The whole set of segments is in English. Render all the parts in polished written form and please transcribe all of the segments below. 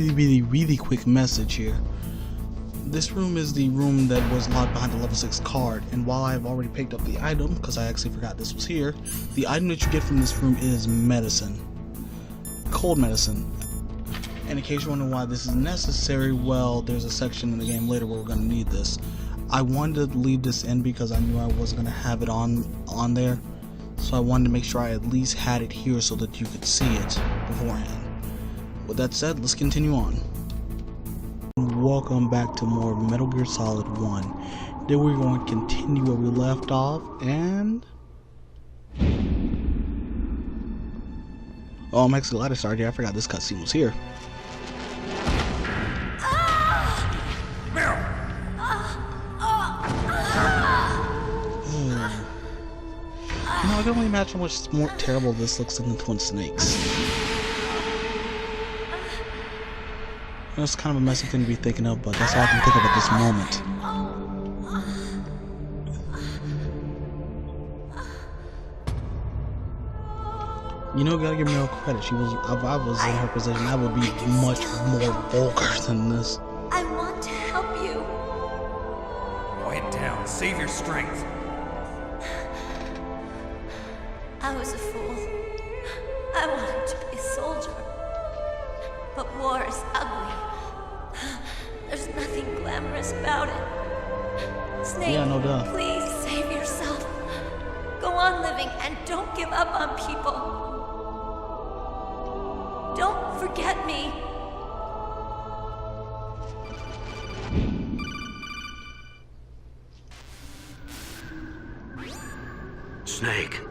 Really quick message here. This room is the room that was locked behind the level 6 card, and while I've already picked up the item, because I actually forgot this was here, the item that you get from this room is medicine. Cold medicine. And in case you're wondering why this is necessary, well, there's a section in the game later where we're going to need this. I wanted to leave this in because I knew I wasn't going to have it on there, so I wanted to make sure I at least had it here so that you could see it beforehand. With that said, let's continue on. Welcome back to more Metal Gear Solid 1. Then we're going to continue where we left off, and... oh, I'm actually glad I started here. I forgot this cutscene was here. You know, I can only imagine how much more terrible this looks than the Twin Snakes. That's kind of a messy thing to be thinking of, but that's all I can think of at this moment. You know, gotta give Meryl credit. If I was in her position, I would be much more vulgar than this. I want to help you. Quiet down. Save your strength. I was a fool. I wanted to be a soldier. But war is ugly. There's nothing glamorous about it. Snake, yeah, no doubt. Please save yourself. Go on living and don't give up on people. Don't forget me. Snake,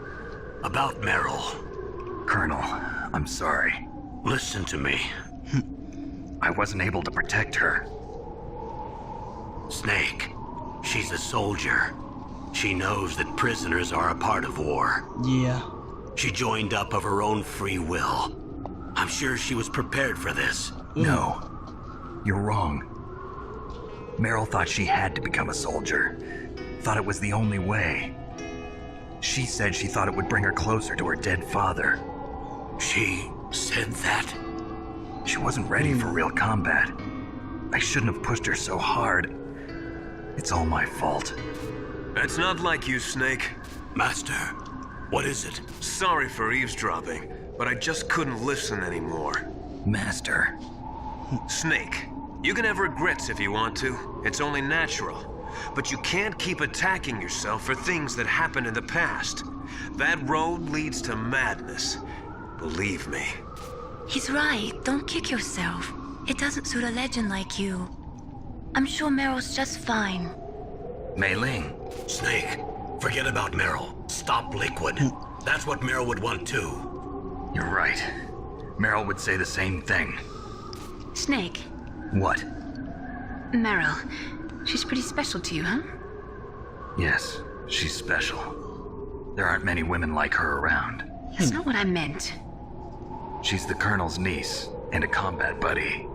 about Meryl. Colonel, I'm sorry. Listen to me. I wasn't able to protect her. Snake, she's a soldier. She knows that prisoners are a part of war. Yeah. She joined up of her own free will. I'm sure she was prepared for this. No, you're wrong. Meryl thought she had to become a soldier. Thought it was the only way. She said she thought it would bring her closer to her dead father. She said that? She wasn't ready for real combat. I shouldn't have pushed her so hard. It's all my fault. That's not like you, Snake. Master, what is it? Sorry for eavesdropping, but I just couldn't listen anymore. Master. Snake, you can have regrets if you want to. It's only natural. But you can't keep attacking yourself for things that happened in the past. That road leads to madness. Believe me. He's right. Don't kick yourself. It doesn't suit a legend like you. I'm sure Meryl's just fine. Mei Ling. Snake, forget about Meryl. Stop Llquid. That's what Meryl would want too. You're right. Meryl would say the same thing. Snake. What? Meryl. She's pretty special to you, huh? Yes, she's special. There aren't many women like her around. That's not what I meant. She's the Colonel's niece and a combat buddy.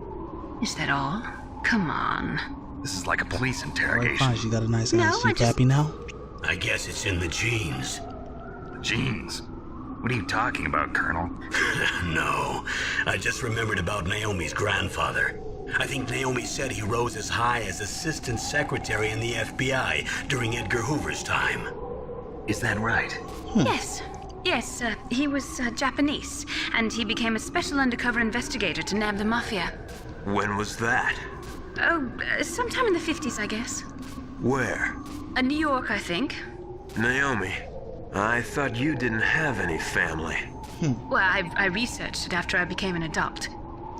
Is that all? Come on. This is like a police Alright, interrogation. fine, she got a nice No, ass. I You just- happy now? I guess it's in the genes. Jeans. What are you talking about, Colonel? No, I just remembered about Naomi's grandfather. I think Naomi said he rose as high as assistant secretary in the FBI during Edgar Hoover's time. Is that right? Yes. Yes, he was Japanese, and he became a special undercover investigator to nab the mafia. When was that? Oh, sometime in the 50s, I guess. Where? New York, I think. Naomi, I thought you didn't have any family. Well, I researched it after I became an adopt.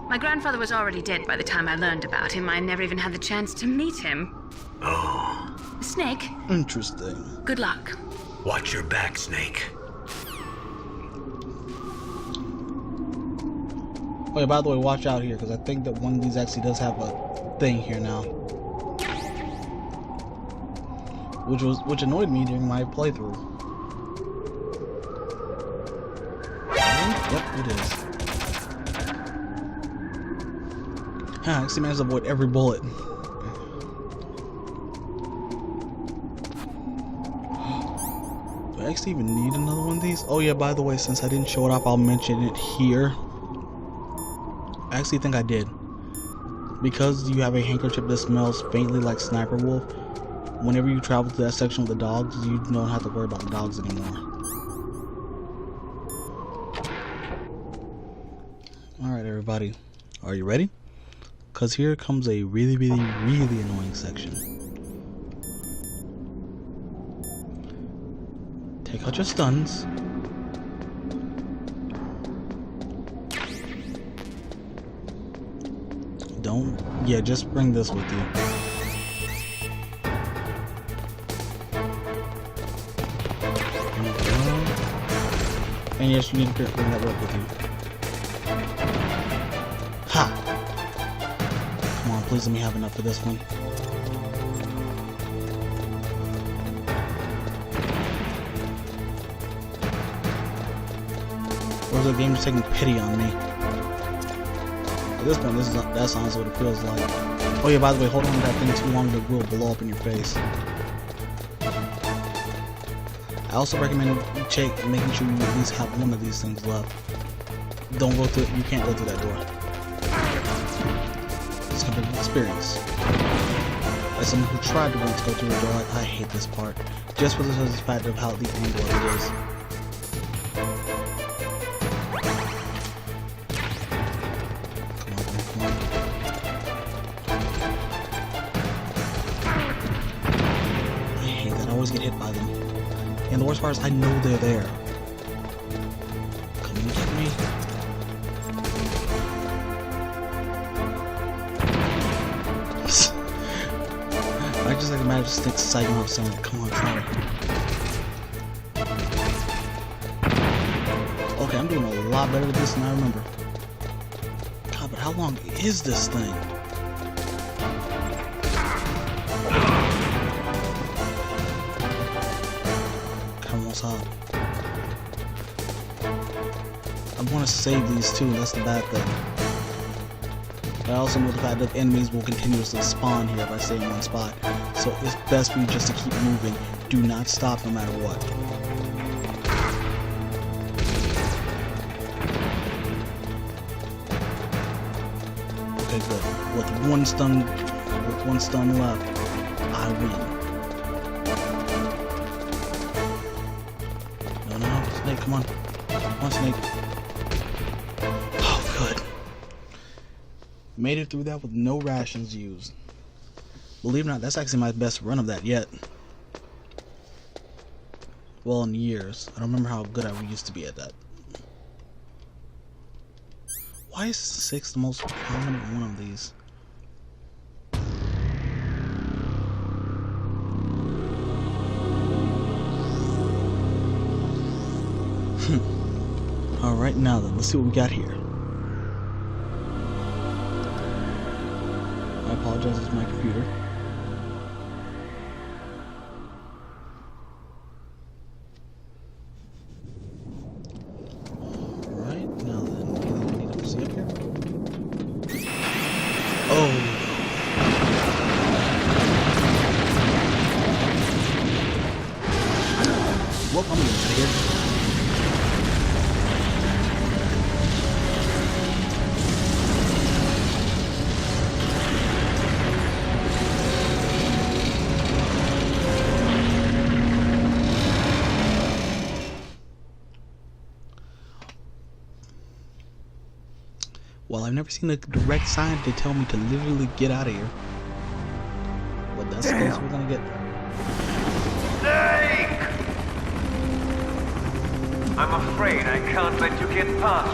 My grandfather was already dead by the time I learned about him. I never even had the chance to meet him. Oh. Snake, Interesting. good luck. Watch your back, Snake. Oh yeah, by the way, watch out here, because I think that one of these actually does have a thing here now. Which annoyed me during my playthrough. Yep, it is. I actually managed to avoid every bullet. Do I actually even need another one of these? Oh yeah, by the way, since I didn't show it off, I'll mention it here. I actually think I did. Because you have a handkerchief that smells faintly like sniper wolf, whenever you travel to that section with the dogs, you don't have to worry about the dogs anymore. Alright everybody, are you ready? Because here comes a really annoying section. Take out your stuns. Just bring this with you. And yes, you need to bring that rope with you. Ha! Come on, please let me have enough for this one. Or is the game just taking pity on me? At this point, that sounds what it feels like. Oh yeah, by the way, hold on to that thing too long, it will blow up in your face. I also recommend making sure you at least have one of these things left. Don't go through it, you can't go through that door. It's kind of an experience. As someone who tried to once go through the door, I hate this part. Just because of the fact of how the angle of it is. Get hit by them, and the worst part is I know they're there. Come and get me. I just like imagine sticks sighting off someone. Come on, try it. Okay, I'm doing a lot better with this than I remember. God, but how long is this thing? Up. I want to save these too, that's the bad thing. But I also know the fact that enemies will continuously spawn here if I stay in one spot. So it's best for you just to keep moving. Do not stop no matter what. Okay, good. With one stun left, I win. Snake, come on. Come on, Snake. Oh, good. Made it through that with no rations used. Believe it or not, that's actually my best run of that yet. Well, in years. I don't remember how good I used to be at that. Why is 6 the most prominent one of these? Alright, now then, let's see what we got here. I apologize, it's my computer. Alright, now then, anything I need to see up here? Oh! Well, I'm gonna get out of here. Well, I've never seen a direct sign to tell me to literally get out of here. But that's the close we're gonna get. Snake! I'm afraid I can't let you get past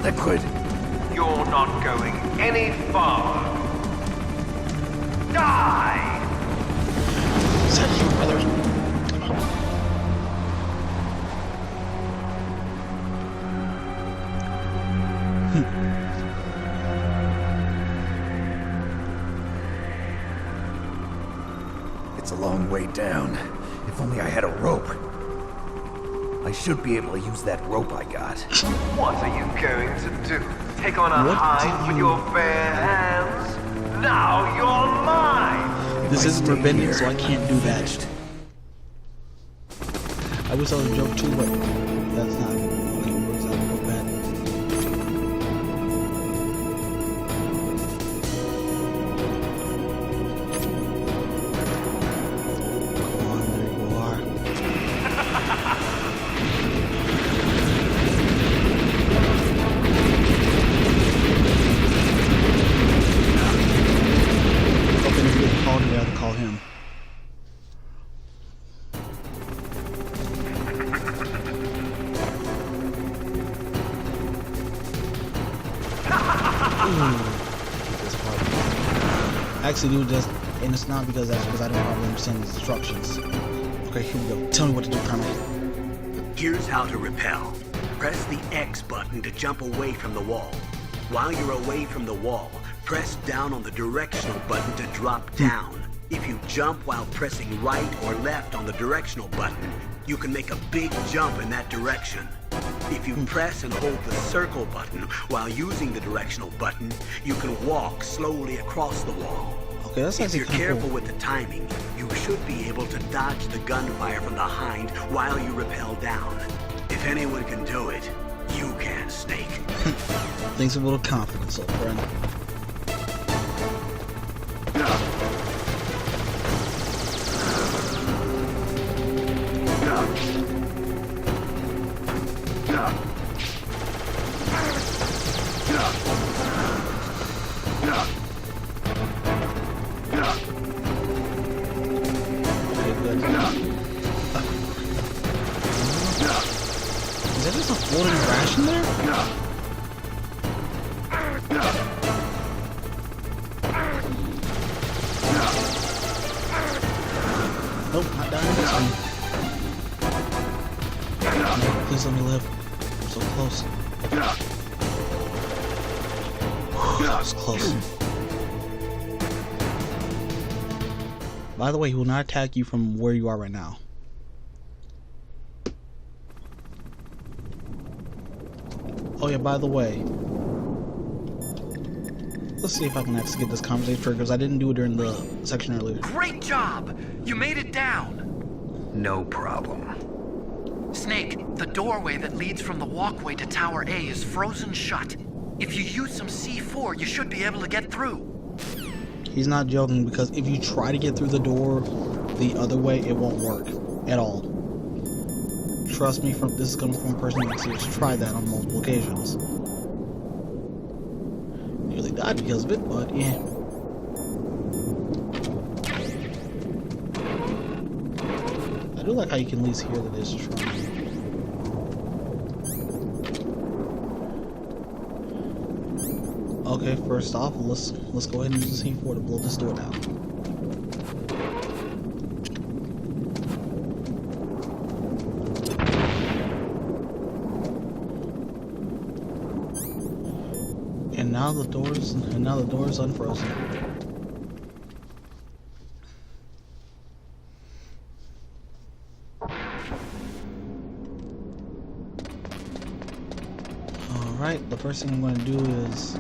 here. Llquid. You're not going any farther. Die! Is that you, brother? It's a long way down. If only I had a rope. I should be able to use that rope I got. What are you going to do? Take on a What hive do with you- your bare hands? Now you're mine! This I isn't stay rebellion, here, so I can't do that. I wish that was a joke too, but that's not. Okay, where's that real bad? This part. I actually do just, and it's not because of that, because I don't probably understand the instructions. Okay, here we go. Tell me what to do, Colonel. Here's how to repel. Press the X button to jump away from the wall. While you're away from the wall, press down on the directional button to drop down. If you jump while pressing right or left on the directional button, you can make a big jump in that direction. If you press and hold the circle button while using the directional button, you can walk slowly across the wall. Okay, that's If actually you're kind of careful cool. with the timing, you should be able to dodge the gunfire from behind while you rappel down. If anyone can do it, you can, Snake. Thanks a little confidence, old friend. Okay, good. Is that just a floating ration there? Nope, not dying in this one. No, please let me live. I'm so close. That was close. By the way, he will not attack you from where you are right now. Oh yeah, by the way, let's see if I can actually get this conversation triggered, because I didn't do it during the section earlier. Great job! You made it down! No problem. Snake, the doorway that leads from the walkway to Tower A is frozen shut. If you use some C4, you should be able to get through. He's not joking, because if you try to get through the door the other way, it won't work at all. Trust me, this is coming from a person who actually has tried that on multiple occasions. Nearly died because of it, but yeah. I do like how you can at least hear that it's trying. Okay, first off, let's go ahead and use the C4 to blow this door down. And now the door's unfrozen. Alright, the first thing I'm going to do is...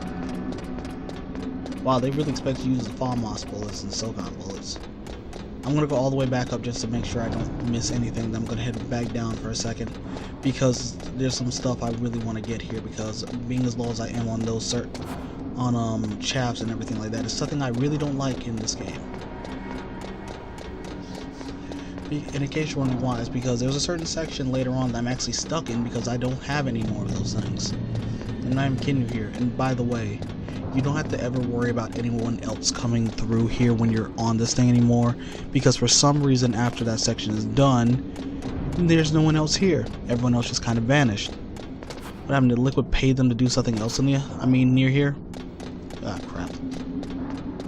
Wow, they really expect you to use the FAMAS bullets and SOCON bullets. I'm going to go all the way back up just to make sure I don't miss anything. Then I'm going to head back down for a second, because there's some stuff I really want to get here, because being as low as I am on those chaps and everything like that is something I really don't like in this game. In case you're wondering why, it's because there's a certain section later on that I'm actually stuck in because I don't have any more of those things. And I'm kidding you here. And by the way, you don't have to ever worry about anyone else coming through here when you're on this thing anymore, because for some reason after that section is done, there's no one else here. Everyone else just kind of vanished. What happened? Did Llquid pay them to do something else near here? Ah, crap.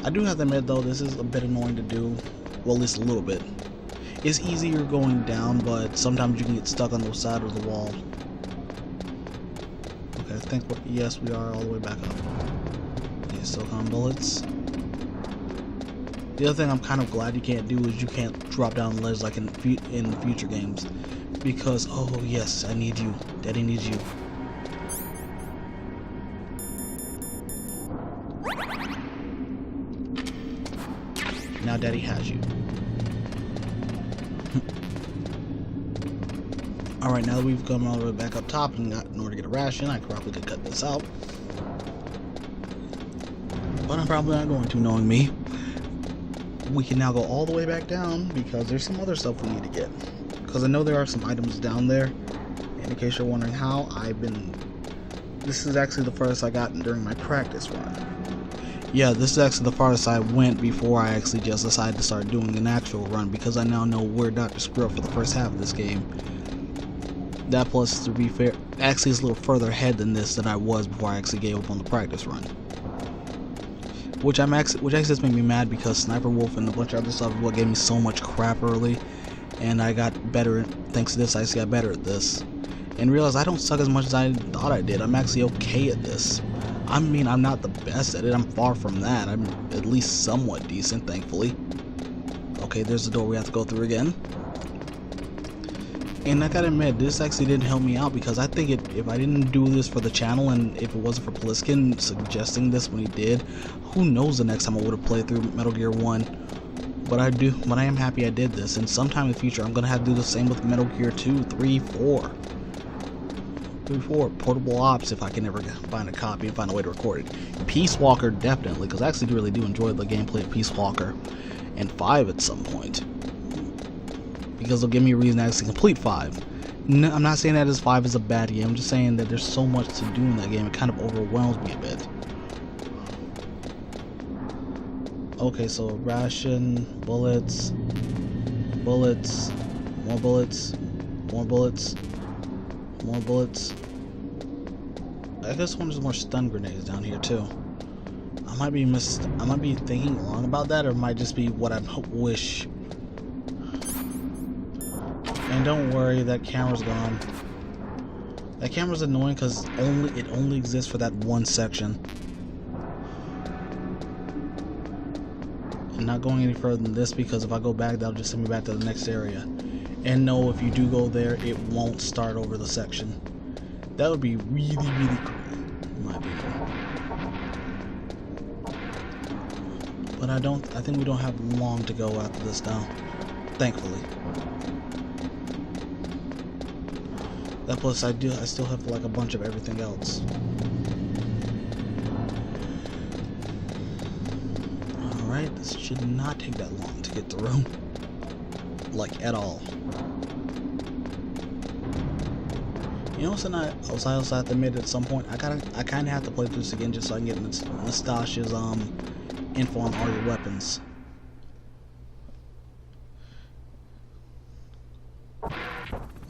I do have to admit though, this is a bit annoying to do. Well, at least a little bit. It's easier going down, but sometimes you can get stuck on the side of the wall. Okay, I think yes, we are all the way back up. Okay, SOCON bullets. The other thing I'm kind of glad you can't do is you can't drop down ledge like in future games, because oh yes, I need you. Daddy needs you. Now Daddy has you. Alright, now that we've come all the way back up top and in order to get a ration, I probably could cut this out. But I'm probably not going to, knowing me. We can now go all the way back down because there's some other stuff we need to get. Because I know there are some items down there. And in case you're wondering how, this is actually the farthest I got during my practice run. Yeah, this is actually the farthest I went before I actually just decided to start doing an actual run, because I now know where Dr. Skrill for the first half of this game. That plus, to be fair, actually is a little further ahead than this than I was before I actually gave up on the practice run. which actually just made me mad because Sniper Wolf and a bunch of other stuff is what gave me so much crap early, and I got better thanks to this. I actually got better at this, and realized I don't suck as much as I thought I did. I'm actually okay at this. I mean, I'm not the best at it. I'm far from that. I'm at least somewhat decent, thankfully. Okay, there's the door we have to go through again. And I gotta admit, this actually didn't help me out because I think if I didn't do this for the channel and if it wasn't for Pliskin suggesting this when he did, who knows the next time I would have played through Metal Gear 1. But I am happy I did this, and sometime in the future I'm gonna have to do the same with Metal Gear 2, 3, 4. 3, 4, Portable Ops if I can ever find a copy and find a way to record it. Peace Walker definitely, because I actually really do enjoy the gameplay of Peace Walker. And 5 at some point. Because they'll give me a reason to actually complete 5. No, I'm not saying that as 5 is a bad game, I'm just saying that there's so much to do in that game, it kind of overwhelms me a bit. Okay, so ration, bullets, bullets, more bullets, more bullets, more bullets. I guess there's more stun grenades down here too. I might be thinking wrong about that, or it might just be what I wish. And don't worry, that camera's gone. That camera's annoying because it only exists for that one section. And not going any further than this, because if I go back, that'll just send me back to the next area. And no, if you do go there, it won't start over the section. That would be really, really cool, in my opinion. But I think we don't have long to go after this now. Thankfully. That plus I still have like a bunch of everything else. Alright, this should not take that long to get through. Like, at all. You know what's I also have to admit at some point, I kinda have to play through this again just so I can get Nastasha's info on all your weapons.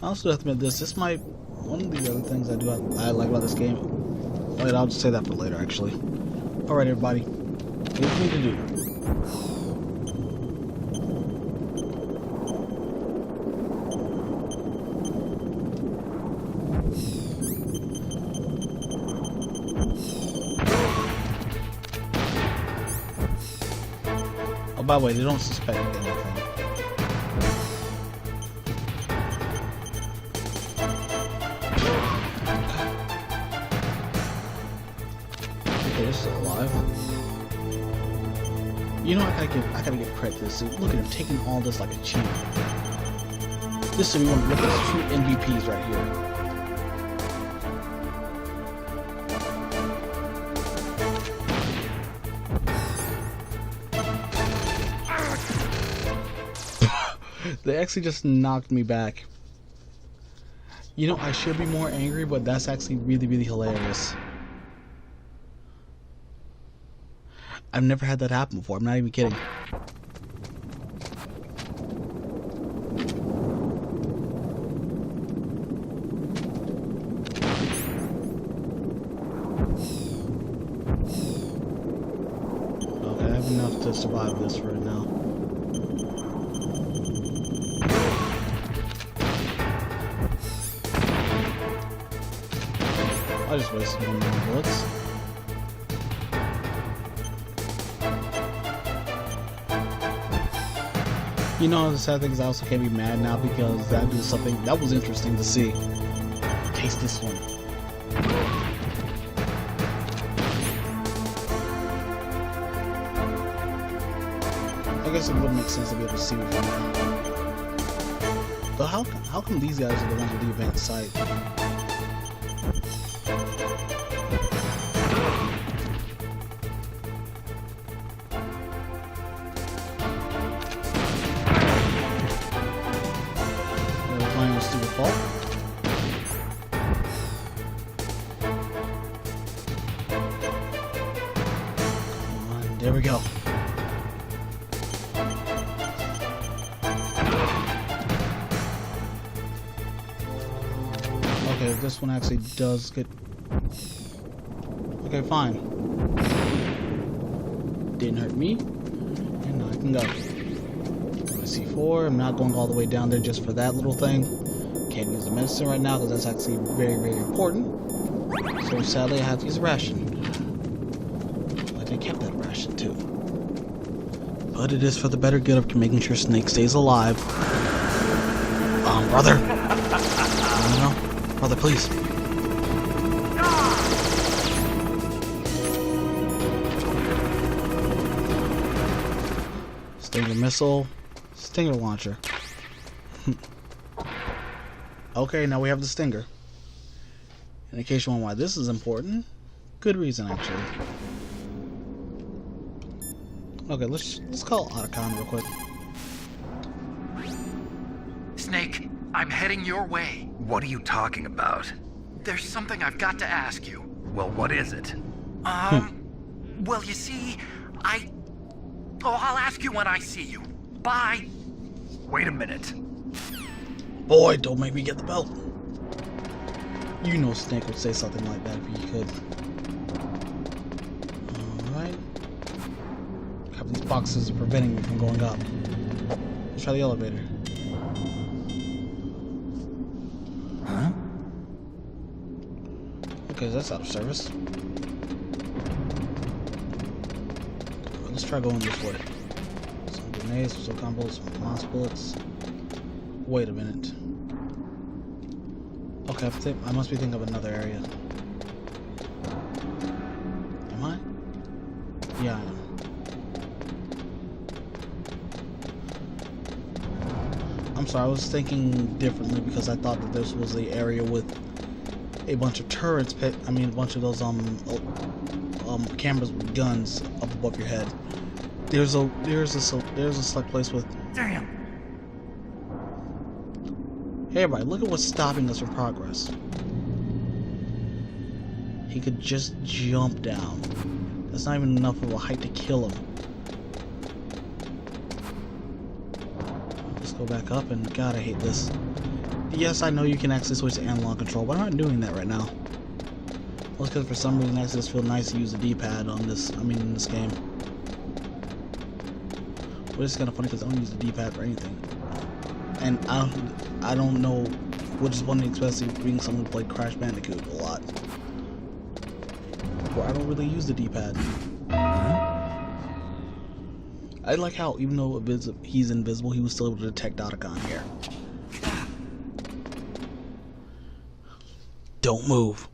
I also have to admit this might one of the other things I like about this game. Wait, I'll just say that for later actually. Alright everybody, what do you need to do? Oh, by the way, they don't suspect anything. You know, I gotta give credit to this dude. Look at him taking all this like a cheat. This is one. Look at these true MVPs right here. They actually just knocked me back. You know, I should be more angry, but that's actually really, really hilarious. I've never had that happen before. I'm not even kidding. Okay, I have enough to survive this right now. I just wasted one more bullets. You know, the sad thing is I also can't be mad now because that is something that was interesting to see. Taste this one. I guess it would make sense to be able to see it from now. But how come these guys are the ones with the advanced sight? There we go. Okay, this one actually does get... Okay, fine. didn't hurt me. And now I can go. My C4, I'm not going all the way down there just for that little thing. Can't use the medicine right now because that's actually very, very important. So sadly, I have to use a ration. But I kept that ration too. But it is for the better good of making sure Snake stays alive. Brother. No. Brother, please. Stinger missile. Stinger launcher. Okay, now we have the Stinger. In case you wonder why this is important, good reason actually. Okay, let's call Otacon real quick. Snake, I'm heading your way. What are you talking about? There's something I've got to ask you. Well, what is it? Well, you see, I'll ask you when I see you. Bye. Wait a minute. Boy, don't make me get the belt. You know Snake would say something like that if he could. Alright. Have these boxes preventing me from going up. Let's try the elevator. Huh? Okay, that's out of service. Let's try going this way. Some grenades, some combos, some moss bullets. Wait a minute. Okay, I must be thinking of another area. Am I? Yeah, I am. I'm sorry, I was thinking differently because I thought that this was the area with a bunch of turrets. A bunch of those cameras with guns up above your head. There's a select place with. Damn. Hey everybody, look at what's stopping us from progress. He could just jump down. That's not even enough of a height to kill him. Let's go back up, and God, I hate this. Yes, I know you can actually switch to analog control, but I'm not doing that right now. Well, because for some reason I just feel nice to use the D-pad on this, in this game. But it's kind of funny because I don't use the D-pad for anything. And I don't know which is one, especially being someone who played Crash Bandicoot a lot. Where I don't really use the D-pad. I like how, even though he's invisible, he was still able to detect Otacon here. Don't move.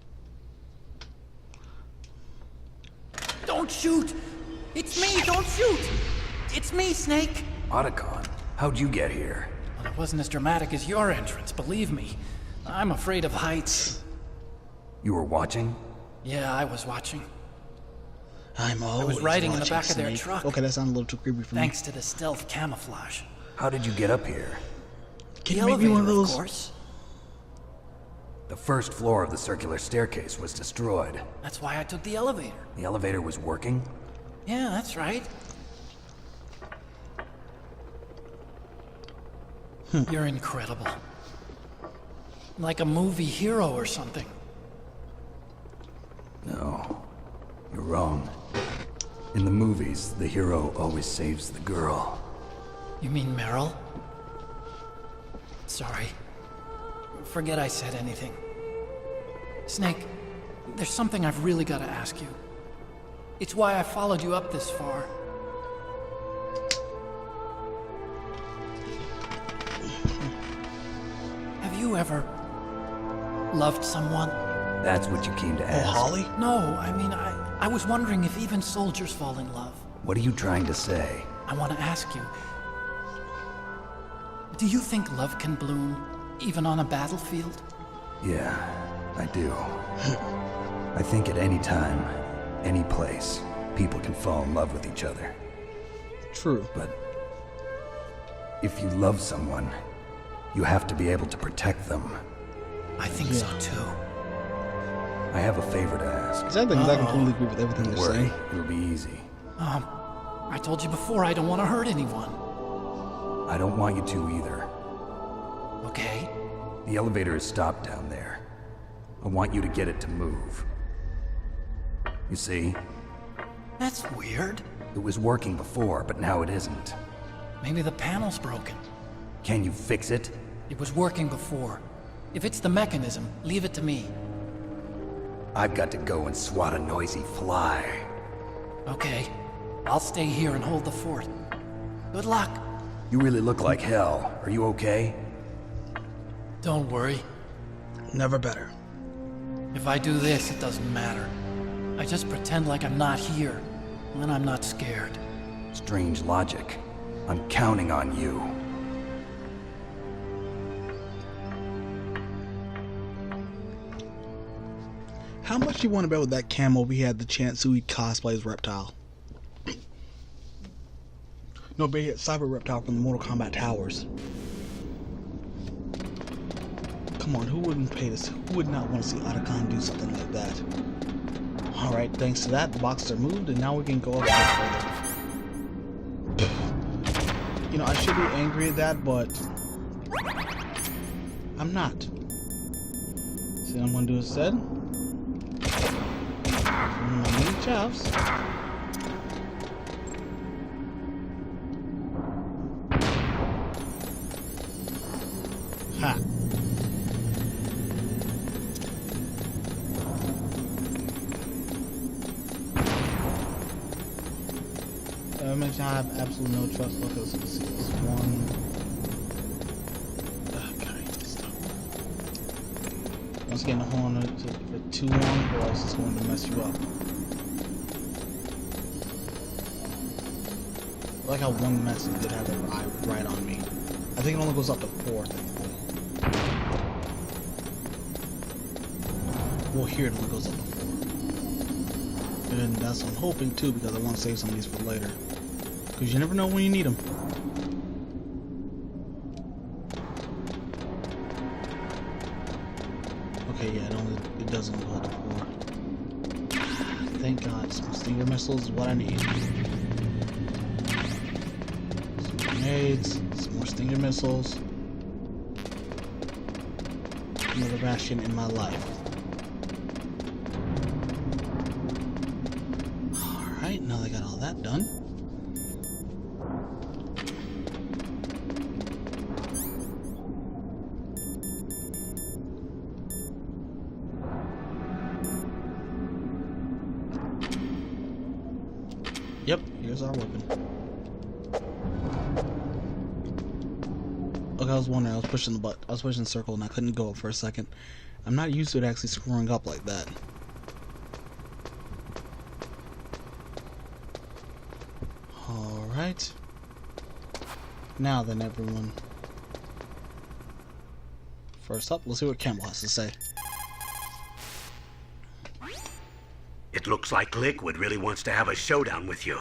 Don't shoot! It's me, don't shoot! It's me, Snake! Otacon, how'd you get here? Well, it wasn't as dramatic as your entrance, believe me. I'm afraid of heights. You were watching? Yeah, I was watching. I'm always I was riding in the watching, back of their Snake. truck. Okay, that sounded a little too creepy for me. Thanks to the stealth camouflage. How did you get up here? Can The you make me elevator, one of those? of course. The first floor of the circular staircase was destroyed. That's why I took the elevator. The elevator was working? Yeah, that's right. You're incredible. Like a movie hero or something. No, you're wrong. In the movies, the hero always saves the girl. You mean Meryl? Sorry. Forget I said anything. Snake, there's something I've really got to ask you. It's why I followed you up this far. Have you ever loved someone? That's what you came to ask. Holly? No, I was wondering if even soldiers fall in love. What are you trying to say? I want to ask you, do you think love can bloom even on a battlefield? Yeah, I do. I think at any time, any place, people can fall in love with each other. True. But if you love someone, you have to be able to protect them. I think so too. I have a favor to ask. Because I think I completely agree with everything Don't they're worry, saying. it'll be easy. I told you before I don't want to hurt anyone. I don't want you to either. Okay? The elevator is stopped down there. I want you to get it to move. You see? That's weird. It was working before, but now it isn't. Maybe the panel's broken. Can you fix it? It was working before. If it's the mechanism, leave it to me. I've got to go and swat a noisy fly. Okay. I'll stay here and hold the fort. Good luck. You really look like hell. Are you okay? Don't worry. Never better. If I do this, it doesn't matter. I just pretend like I'm not here, and then I'm not scared. Strange logic. I'm counting on you. How much you want to bet with that camo we had the chance so he'd cosplay as Reptile? No, but he had Cyber Reptile from the Mortal Kombat Towers. Come on, who wouldn't pay this? Who would not want to see Otacon do something like that? Alright, thanks to that, the boxes are moved, and now we can go up a bit further. You know, I should be angry at that, but I'm not. See what I'm going to do instead? My mini chops. Ha. I mentioned I have absolutely no trust. Look, let's see this one. Okay, stop. Once again, the horn to 2-1, or else it's going to mess you up. I like how one message did have an eye right on me. I think it only goes up to 4, technically. Well, here it only goes up to 4. And that's what I'm hoping too, because I want to save some of these for later. Because you never know when you need them. Okay, yeah, it doesn't go up to 4. Thank God, some stinger missiles is what I need. Some grenades, some more stinger missiles. Another bastion in my life. Alright, now they got all that done. Yep, here's our weapon. Okay, I was wondering, I was pushing the circle and I couldn't go up for a second. I'm not used to it actually screwing up like that. Alright. Now then, everyone. First up, let's see what Campbell has to say. It looks like Llquid really wants to have a showdown with you.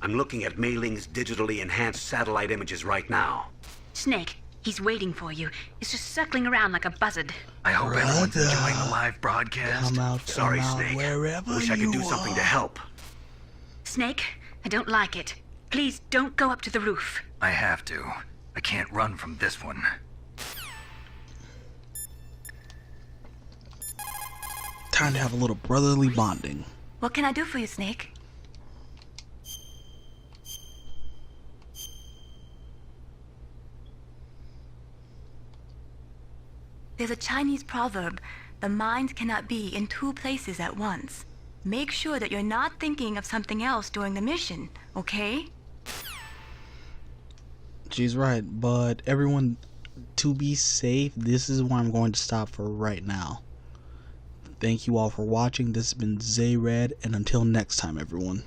I'm looking at Mei Ling's digitally enhanced satellite images right now. Snake, he's waiting for you. He's just circling around like a buzzard. I hope everyone's enjoying the live broadcast. Sorry, Snake. Wish I could do something to help. Snake, I don't like it. Please don't go up to the roof. I have to. I can't run from this one. Time to have a little brotherly bonding. What can I do for you, Snake? There's a Chinese proverb, the mind cannot be in 2 places at once. Make sure that you're not thinking of something else during the mission, okay? She's right, but everyone, to be safe, this is where I'm going to stop for right now. Thank you all for watching. This has been Zayred, and until next time, everyone.